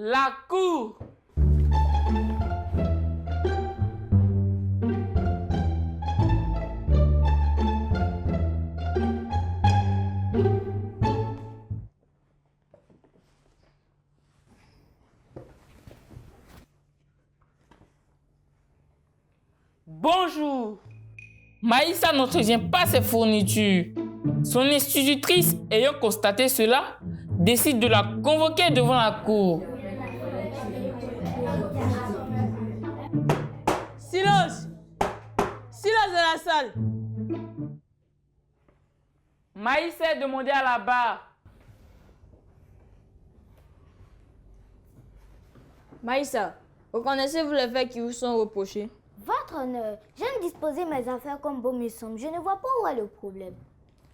La cour. Bonjour. Maïssa n'entretient pas ses fournitures. Son institutrice, ayant constaté cela, décide de la convoquer devant la cour. Silence! Silence dans la salle! Maïssa est demandée à la barre. Maïssa, reconnaissez-vous les faits qui vous sont reprochés? Votre honneur, j'aime disposer mes affaires comme bon me semble. Je ne vois pas où est le problème.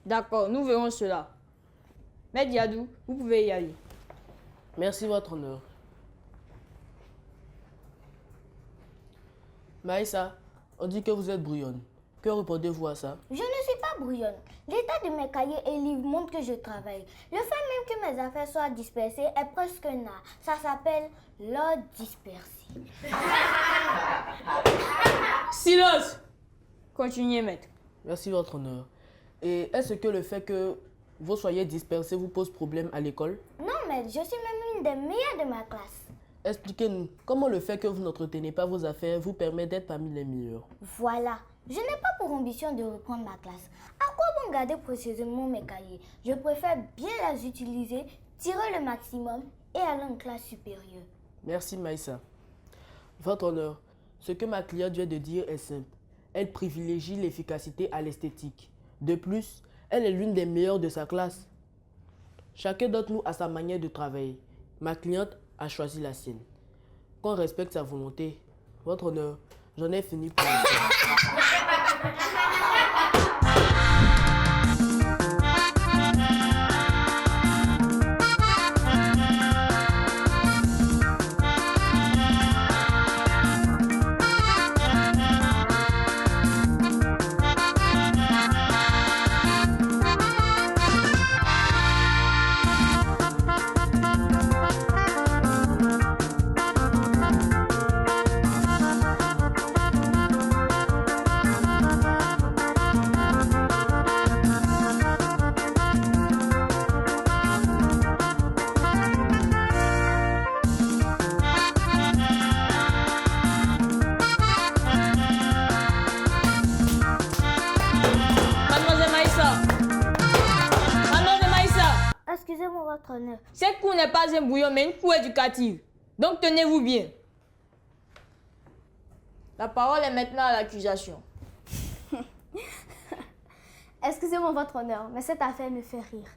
D'accord, nous verrons cela. Maître Yadou, vous pouvez y aller. Merci, votre honneur. Maïssa, on dit que vous êtes brouillonne. Que répondez-vous à ça? Je ne suis pas brouillonne. L'état de mes cahiers et livres montre que je travaille. Le fait même que mes affaires soient dispersées est presque un art. Ça s'appelle l'ordre dispersé. Silence! Continuez, maître. Merci, votre honneur. Et est-ce que le fait que vous soyez dispersés vous pose problème à l'école? Non, maître, je suis même une des meilleures de ma classe. Expliquez-nous, comment le fait que vous n'entretenez pas vos affaires vous permet d'être parmi les meilleurs? Voilà. Je n'ai pas pour ambition de reprendre ma classe. À quoi bon garder précisément mes cahiers? Je préfère bien les utiliser, tirer le maximum et aller en classe supérieure. Merci, Maïssa. Votre honneur, ce que ma cliente vient de dire est simple. Elle privilégie l'efficacité à l'esthétique. De plus, elle est l'une des meilleures de sa classe. Chacun d'entre nous a sa manière de travailler. Ma cliente a choisi la sienne. Qu'on respecte sa volonté. Votre honneur, j'en ai fini pour vous. Excusez-moi, votre honneur. Cette cour n'est pas un bouillon, mais une cour éducative. Donc tenez-vous bien. La parole est maintenant à l'accusation. Excusez-moi, votre honneur, mais cette affaire me fait rire.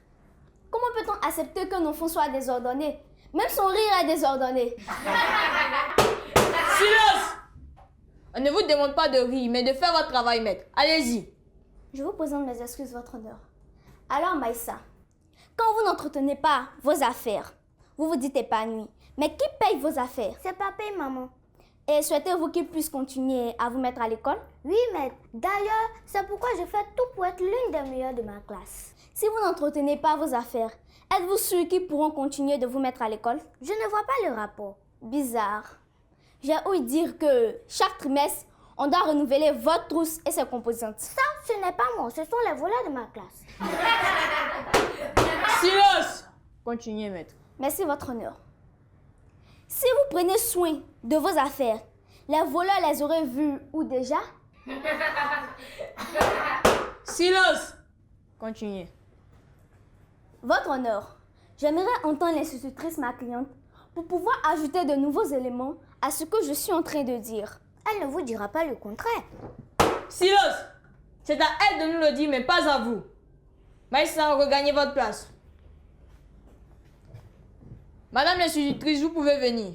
Comment peut-on accepter qu'un enfant soit désordonné? Même son rire est désordonné. Silence! On ne vous demande pas de rire, mais de faire votre travail, maître. Allez-y. Je vous présente mes excuses, votre honneur. Alors, Maïssa, quand vous n'entretenez pas vos affaires, vous vous dites épanoui. Mais qui paye vos affaires? C'est papa et maman. Et souhaitez-vous qu'ils puissent continuer à vous mettre à l'école? Oui, maître. D'ailleurs, c'est pourquoi je fais tout pour être l'une des meilleures de ma classe. Si vous n'entretenez pas vos affaires, êtes-vous sûr qu'ils pourront continuer de vous mettre à l'école? Je ne vois pas le rapport. Bizarre. J'ai ouï dire que chaque trimestre, on doit renouveler votre trousse et ses composantes. Ça, ce n'est pas moi. Ce sont les voleurs de ma classe. Silence! Continuez, maître. Merci, votre honneur. Si vous prenez soin de vos affaires, les voleurs les auraient vues où déjà? Silence! Continuez. Votre honneur, j'aimerais entendre l'institutrice, ma cliente, pour pouvoir ajouter de nouveaux éléments à ce que je suis en train de dire. Elle ne vous dira pas le contraire. Silence! C'est à elle de nous le dire, mais pas à vous. Maïssa, regagnez votre place. Madame l'institutrice, vous pouvez venir.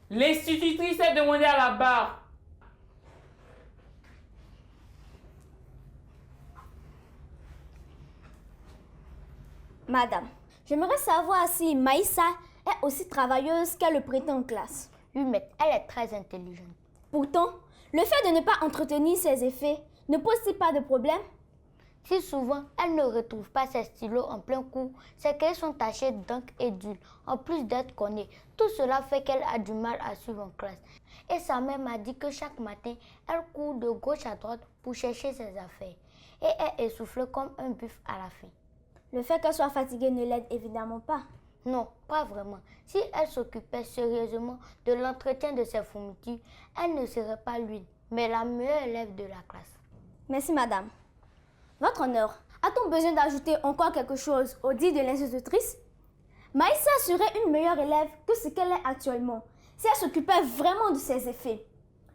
L'institutrice est demandée à la barre. Madame, j'aimerais savoir si Maïssa est aussi travailleuse qu'elle le prétend en classe. Oui, maître, elle est très intelligente. Pourtant, le fait de ne pas entretenir ses effets ne pose-t-il pas de problème? Si souvent elle ne retrouve pas ses stylos en plein cours, c'est qu'elles sont tachées d'encre et d'huile, en plus d'être connées. Tout cela fait qu'elle a du mal à suivre en classe. Et sa mère m'a dit que chaque matin, elle court de gauche à droite pour chercher ses affaires. Et elle essouffle comme un buffle à la fin. Le fait qu'elle soit fatiguée ne l'aide évidemment pas. Non, pas vraiment. Si elle s'occupait sérieusement de l'entretien de ses fournitures, elle ne serait pas l'une, mais la meilleure élève de la classe. Merci, madame. Votre honneur, a-t-on besoin d'ajouter encore quelque chose au dit de l'institutrice? Maïssa serait une meilleure élève que ce qu'elle est actuellement, si elle s'occupait vraiment de ses effets.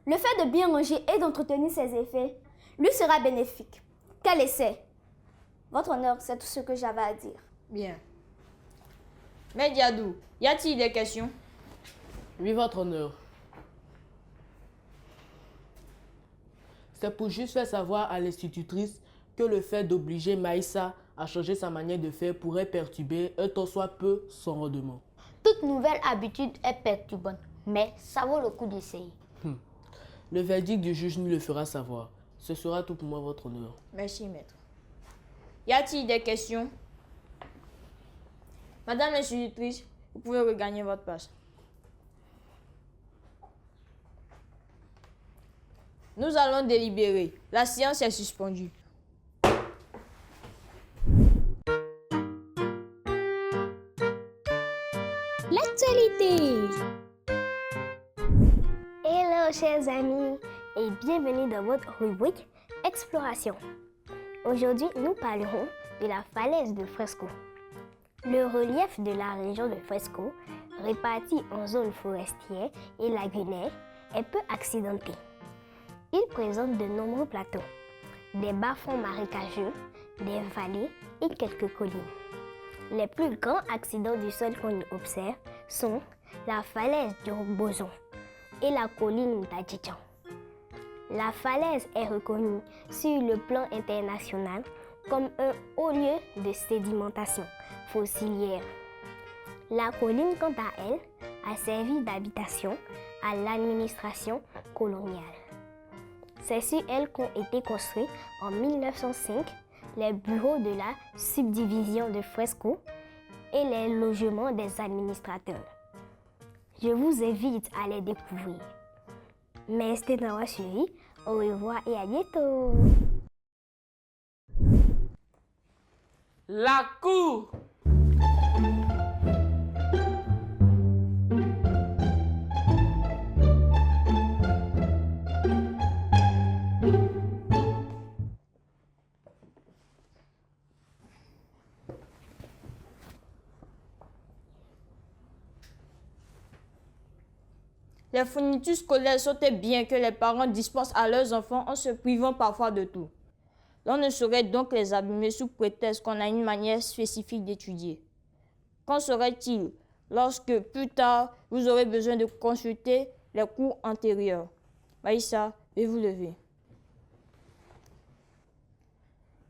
Le fait de bien ranger et d'entretenir ses effets lui sera bénéfique. Qu'elle essaie. Votre honneur, c'est tout ce que j'avais à dire. Bien. Mais Diadou, y a-t-il des questions? Oui, votre honneur. C'est pour juste faire savoir à l'institutrice que le fait d'obliger Maïssa à changer sa manière de faire pourrait perturber un tant soit peu son rendement. Toute nouvelle habitude est perturbante, mais ça vaut le coup d'essayer. Le verdict du juge nous le fera savoir. Ce sera tout pour moi, votre honneur. Merci, maître. Y a-t-il des questions? Madame l'institutrice, vous pouvez regagner votre place. Nous allons délibérer. La séance est suspendue. L'actualité. Hello chers amis et bienvenue dans votre rubrique Exploration. Aujourd'hui, nous parlerons de la falaise de Fresco. Le relief de la région de Fresco, réparti en zones forestières et lagunaires, est peu accidenté. Il présente de nombreux plateaux, des bas-fonds marécageux, des vallées et quelques collines. Les plus grands accidents du sol qu'on y observe sont la falaise du Boson et la colline d'Adjidjan. La falaise est reconnue sur le plan international comme un haut lieu de sédimentation fossilière. La colline, quant à elle, a servi d'habitation à l'administration coloniale. C'est sur elle qu'ont été construits en 1905 les bureaux de la subdivision de Fresco et les logements des administrateurs. Je vous invite à les découvrir. Mais c'était d'avoir suivi. Au revoir et à bientôt. La cour. Les fournitures scolaires sont bien que les parents dispensent à leurs enfants en se privant parfois de tout. L'on ne saurait donc les abîmer sous prétexte qu'on a une manière spécifique d'étudier. Qu'en serait-il lorsque plus tard vous aurez besoin de consulter les cours antérieurs? Maïssa, veuillez vous lever.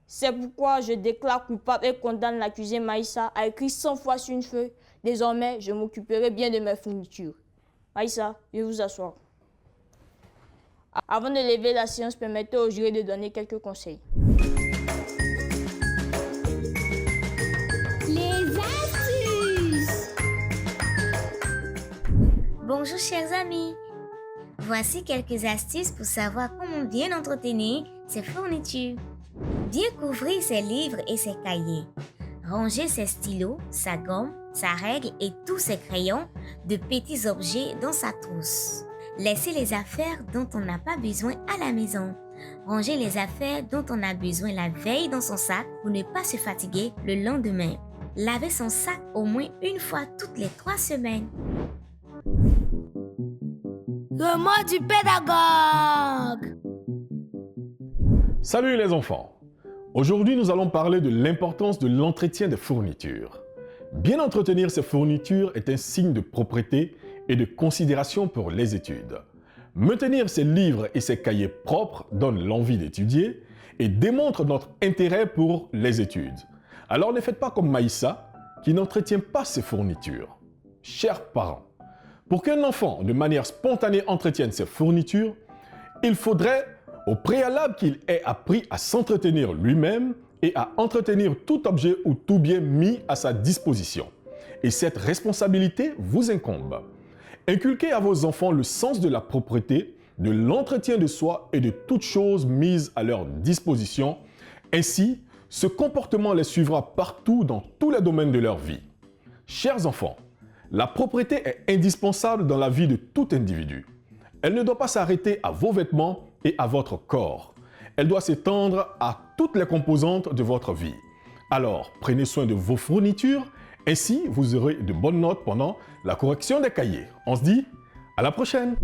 C'est pourquoi je déclare coupable et condamne l'accusé Maïssa à écrire 100 fois sur une feuille. Désormais, je m'occuperai bien de mes fournitures. Maïssa, veuillez vous asseoir. Avant de lever la séance, permettez au jury de donner quelques conseils. Les astuces. Bonjour chers amis, voici quelques astuces pour savoir comment bien entretenir ses fournitures. Bien couvrir ses livres et ses cahiers. Ranger ses stylos, sa gomme, sa règle et tous ses crayons, de petits objets dans sa trousse. Laisser les affaires dont on n'a pas besoin à la maison. Ranger les affaires dont on a besoin la veille dans son sac pour ne pas se fatiguer le lendemain. Laver son sac au moins une fois toutes les 3 semaines. Le mot du pédagogue. Salut les enfants! Aujourd'hui, nous allons parler de l'importance de l'entretien des fournitures. Bien entretenir ses fournitures est un signe de propreté et de considération pour les études. Maintenir ses livres et ses cahiers propres donne l'envie d'étudier et démontre notre intérêt pour les études. Alors ne faites pas comme Maïssa, qui n'entretient pas ses fournitures. Chers parents, pour qu'un enfant, de manière spontanée, entretienne ses fournitures, il faudrait au préalable qu'il ait appris à s'entretenir lui-même et à entretenir tout objet ou tout bien mis à sa disposition. Et cette responsabilité vous incombe. Inculquez à vos enfants le sens de la propreté, de l'entretien de soi et de toutes choses mises à leur disposition. Ainsi, ce comportement les suivra partout dans tous les domaines de leur vie. Chers enfants, la propreté est indispensable dans la vie de tout individu. Elle ne doit pas s'arrêter à vos vêtements et à votre corps. Elle doit s'étendre à toutes les composantes de votre vie. Alors, prenez soin de vos fournitures, ainsi vous aurez de bonnes notes pendant la correction des cahiers. On se dit à la prochaine!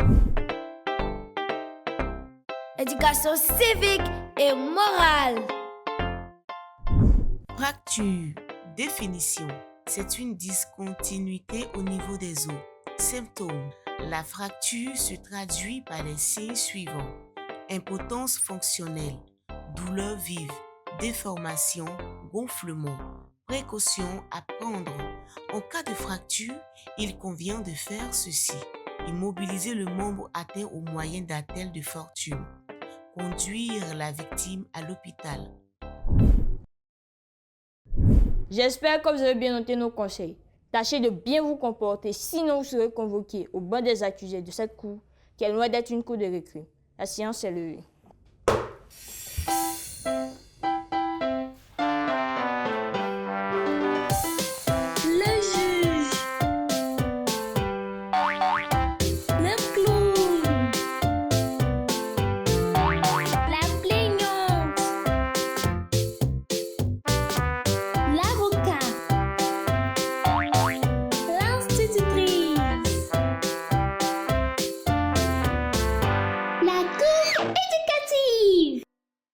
Éducation civique et morale. Fracture. Définition. C'est une discontinuité au niveau des os. Symptômes. La fracture se traduit par les signes suivants. Impotence fonctionnelle, douleur vive, déformation, gonflement. Précaution à prendre. En cas de fracture, il convient de faire ceci. Immobiliser le membre atteint au moyen d'attelle de fortune. Conduire la victime à l'hôpital. J'espère que vous avez bien noté nos conseils. Tâchez de bien vous comporter, sinon vous serez convoqué au banc des accusés de cette cour, qui est loin d'être une cour de récré. La séance est levée.